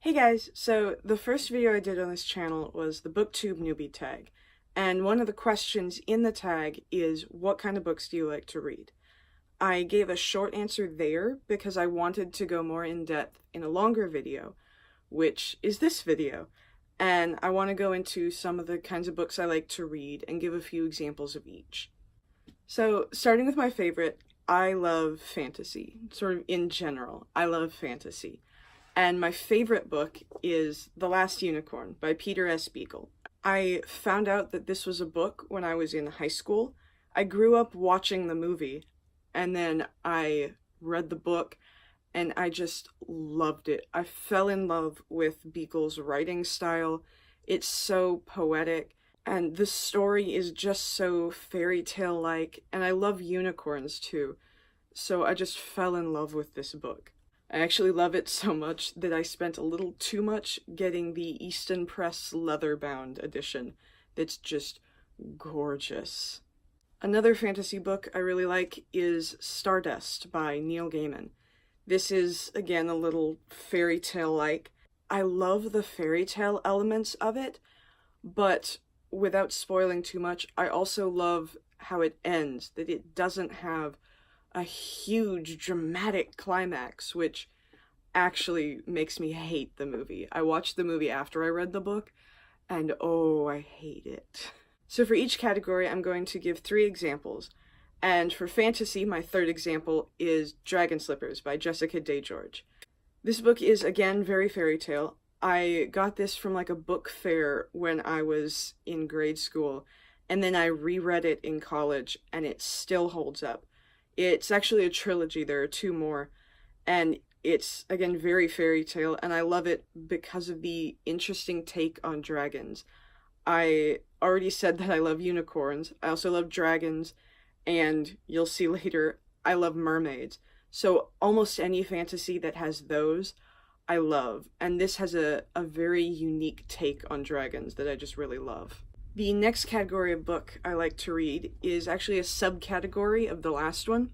Hey guys, so the first video I did on this channel was the BookTube newbie tag, and one of the questions in the tag is what kind of books do you like to read? I gave a short answer there because I wanted to go more in depth in a longer video, which is this video, and I want to go into some of the kinds of books I like to read and give a few examples of each. So starting with my favorite, I love fantasy, sort of in general. I love fantasy. And my favorite book is The Last Unicorn by Peter S. Beagle. I found out that this was a book when I was in high school. I grew up watching the movie, and then I read the book, and I just loved it. I fell in love with Beagle's writing style. It's so poetic, and the story is just so fairy tale-like, and I love unicorns too. So I just fell in love with this book. I actually love it so much that I spent a little too much getting the Easton Press leather-bound edition that's just gorgeous. Another fantasy book I really like is Stardust by Neil Gaiman. This is, again, a little fairy tale-like. I love the fairy tale elements of it, but without spoiling too much, I also love how it ends, that it doesn't have a huge dramatic climax, which actually makes me hate the movie. I watched the movie after I read the book, and oh, I hate it. So for each category, I'm going to give 3 examples. And for fantasy, my third example is Dragon Slippers by Jessica Day George. This book is, again, very fairy tale. I got this from like a book fair when I was in grade school, and then I reread it in college, and it still holds up. It's actually a trilogy, there are 2 more, and it's, again, very fairy tale, and I love it because of the interesting take on dragons. I already said that I love unicorns, I also love dragons, and you'll see later, I love mermaids. So almost any fantasy that has those, I love, and this has a very unique take on dragons that I just really love. The next category of book I like to read is actually a subcategory of the last one.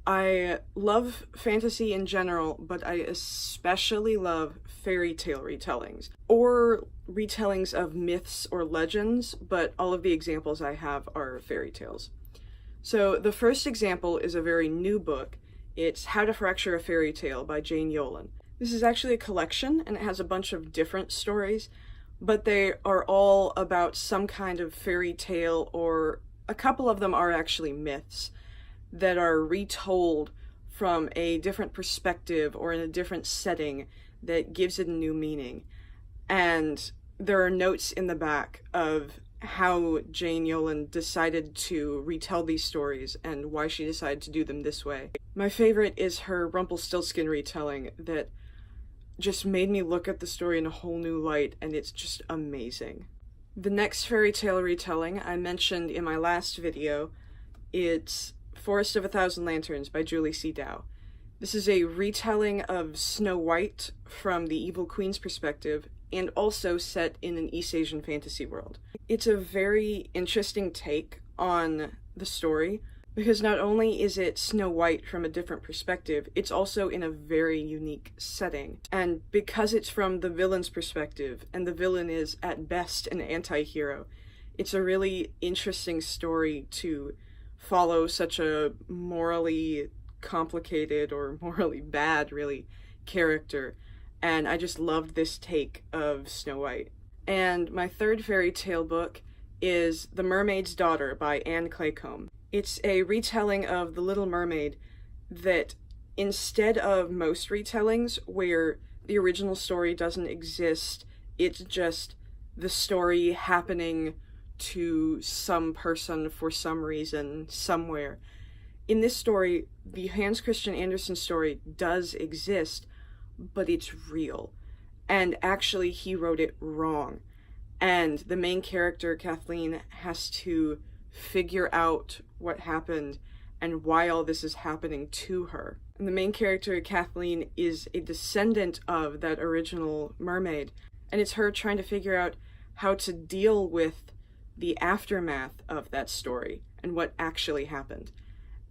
I love fantasy in general, but I especially love fairy tale retellings, or retellings of myths or legends, but all of the examples I have are fairy tales. So the first example is a very new book. It's How to Fracture a Fairy Tale by Jane Yolen. This is actually a collection, and it has a bunch of different stories, but they are all about some kind of fairy tale, or a couple of them are actually myths that are retold from a different perspective or in a different setting that gives it a new meaning. And there are notes in the back of how Jane Yolen decided to retell these stories and why she decided to do them this way. My favorite is her Rumpelstiltskin retelling that just made me look at the story in a whole new light, and it's just amazing. The next fairy tale retelling I mentioned in my last video, it's Forest of a Thousand Lanterns by Julie C. Dow. This is a retelling of Snow White from the Evil Queen's perspective, and also set in an East Asian fantasy world. It's a very interesting take on the story, because not only is it Snow White from a different perspective, it's also in a very unique setting. And because it's from the villain's perspective, and the villain is at best an anti-hero, it's a really interesting story to follow such a morally complicated, or morally bad, really, character. And I just loved this take of Snow White. And my third fairy tale book is The Mermaid's Daughter by Anne Claycomb. It's a retelling of The Little Mermaid that, instead of most retellings where the original story doesn't exist, it's just the story happening to some person for some reason, somewhere. In this story, the Hans Christian Andersen story does exist, but it's real. And actually, he wrote it wrong. And the main character, Kathleen, has to figure out what happened and why all this is happening to her. And the main character, Kathleen, is a descendant of that original mermaid, and it's her trying to figure out how to deal with the aftermath of that story and what actually happened.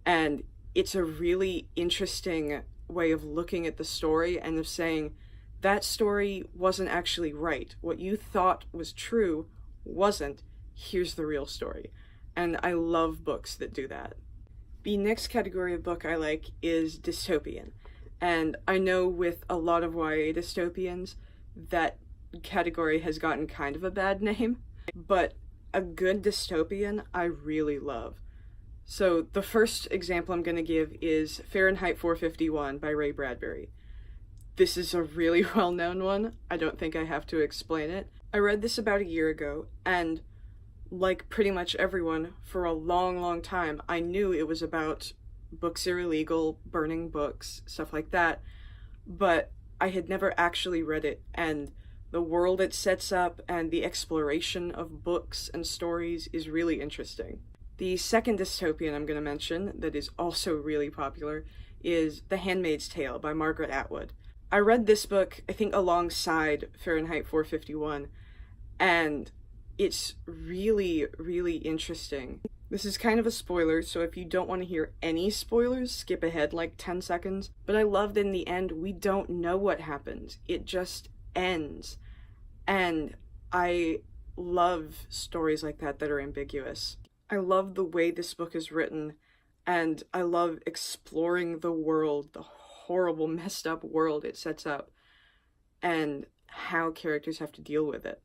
And it's a really interesting way of looking at the story and of saying that story wasn't actually right. What you thought was true wasn't. Here's the real story. And I love books that do that. The next category of book I like is dystopian. And I know with a lot of YA dystopians, that category has gotten kind of a bad name, but a good dystopian I really love. So the first example I'm going to give is Fahrenheit 451 by Ray Bradbury. This is a really well-known one. I don't think I have to explain it. I read this about a year ago, and like pretty much everyone, for a long, long time, I knew it was about books are illegal, burning books, stuff like that, but I had never actually read it, and the world it sets up and the exploration of books and stories is really interesting. The second dystopian I'm going to mention that is also really popular is The Handmaid's Tale by Margaret Atwood. I read this book, I think, alongside Fahrenheit 451, and it's really, really interesting. This is kind of a spoiler, so if you don't want to hear any spoilers, skip ahead like 10 seconds. But I love that in the end, we don't know what happens. It just ends. And I love stories like that that are ambiguous. I love the way this book is written, and I love exploring the world, the horrible, messed up world it sets up, and how characters have to deal with it.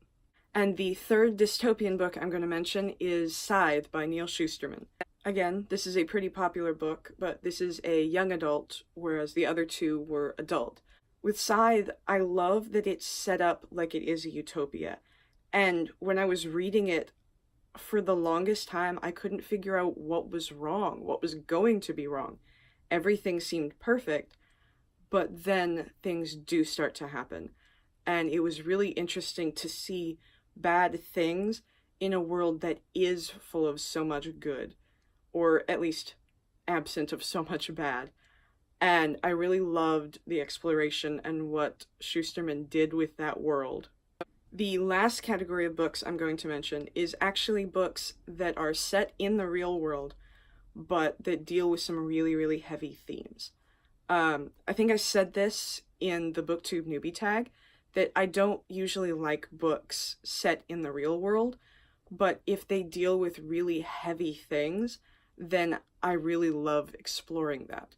And the third dystopian book I'm going to mention is Scythe by Neal Shusterman. Again, this is a pretty popular book, but this is a young adult, whereas the other two were adult. With Scythe, I love that it's set up like it is a utopia. And when I was reading it, for the longest time, I couldn't figure out what was wrong, what was going to be wrong. Everything seemed perfect, but then things do start to happen. And it was really interesting to see bad things in a world that is full of so much good, or at least absent of so much bad. And I really loved the exploration and what Shusterman did with that world. The last category of books I'm going to mention is actually books that are set in the real world, but that deal with some really, really heavy themes. I think I said this in the BookTube newbie tag, that I don't usually like books set in the real world, but if they deal with really heavy things, then I really love exploring that.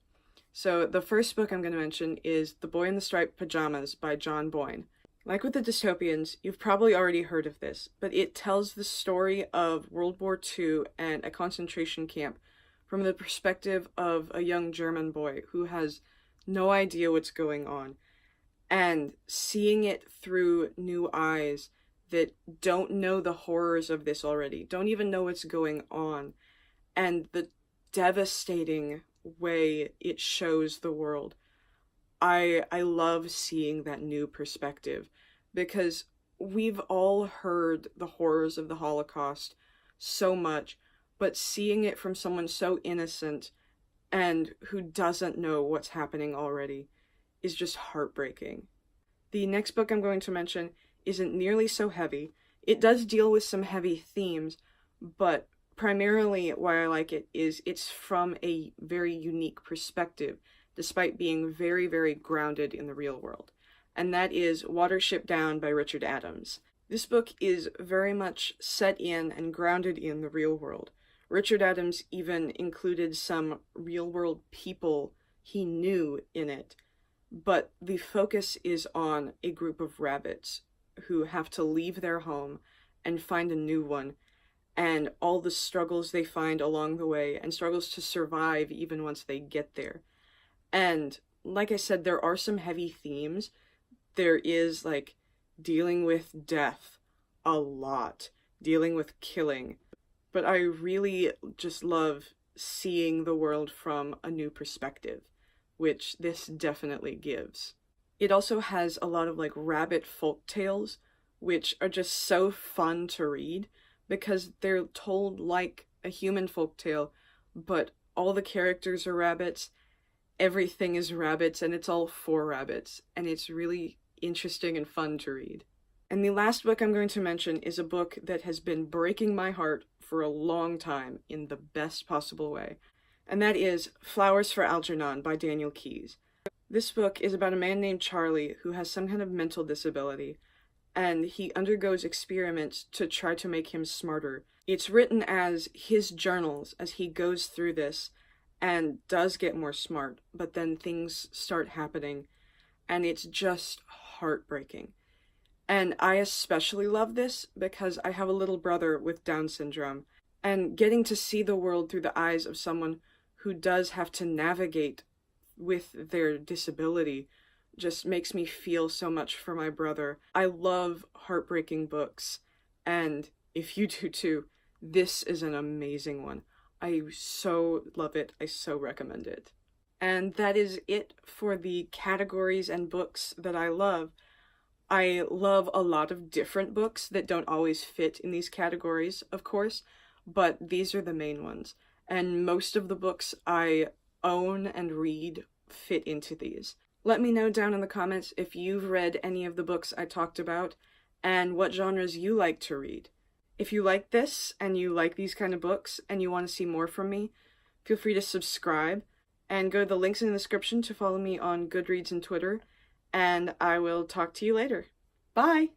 So the first book I'm going to mention is The Boy in the Striped Pajamas by John Boyne. Like with the dystopians, you've probably already heard of this, but it tells the story of World War II and a concentration camp from the perspective of a young German boy who has no idea what's going on. And seeing it through new eyes that don't know the horrors of this already, don't even know what's going on, and the devastating way it shows the world. I love seeing that new perspective, because we've all heard the horrors of the Holocaust so much, but seeing it from someone so innocent and who doesn't know what's happening already is just heartbreaking. The next book I'm going to mention isn't nearly so heavy. It does deal with some heavy themes, but primarily why I like it is it's from a very unique perspective, despite being very, very grounded in the real world. And that is Watership Down by Richard Adams. This book is very much set in and grounded in the real world. Richard Adams even included some real-world people he knew in it, but the focus is on a group of rabbits who have to leave their home and find a new one, and all the struggles they find along the way, and struggles to survive even once they get there. And like I said, there are some heavy themes. There is, like, dealing with death a lot, dealing with killing. But I really just love seeing the world from a new perspective, which this definitely gives. It also has a lot of, like, rabbit folk tales, which are just so fun to read, because they're told like a human folk tale, but all the characters are rabbits, everything is rabbits, and it's all for rabbits, and it's really interesting and fun to read. And the last book I'm going to mention is a book that has been breaking my heart for a long time in the best possible way, and that is Flowers for Algernon by Daniel Keyes. This book is about a man named Charlie who has some kind of mental disability, and he undergoes experiments to try to make him smarter. It's written as his journals as he goes through this and does get more smart, but then things start happening, and it's just heartbreaking. And I especially love this because I have a little brother with Down syndrome, and getting to see the world through the eyes of someone who does have to navigate with their disability just makes me feel so much for my brother. I love heartbreaking books, and if you do too, this is an amazing one. I so love it. I so recommend it. And that is it for the categories and books that I love. I love a lot of different books that don't always fit in these categories, of course, but these are the main ones. And most of the books I own and read fit into these. Let me know down in the comments if you've read any of the books I talked about and what genres you like to read. If you like this and you like these kind of books and you want to see more from me, feel free to subscribe and go to the links in the description to follow me on Goodreads and Twitter, and I will talk to you later. Bye!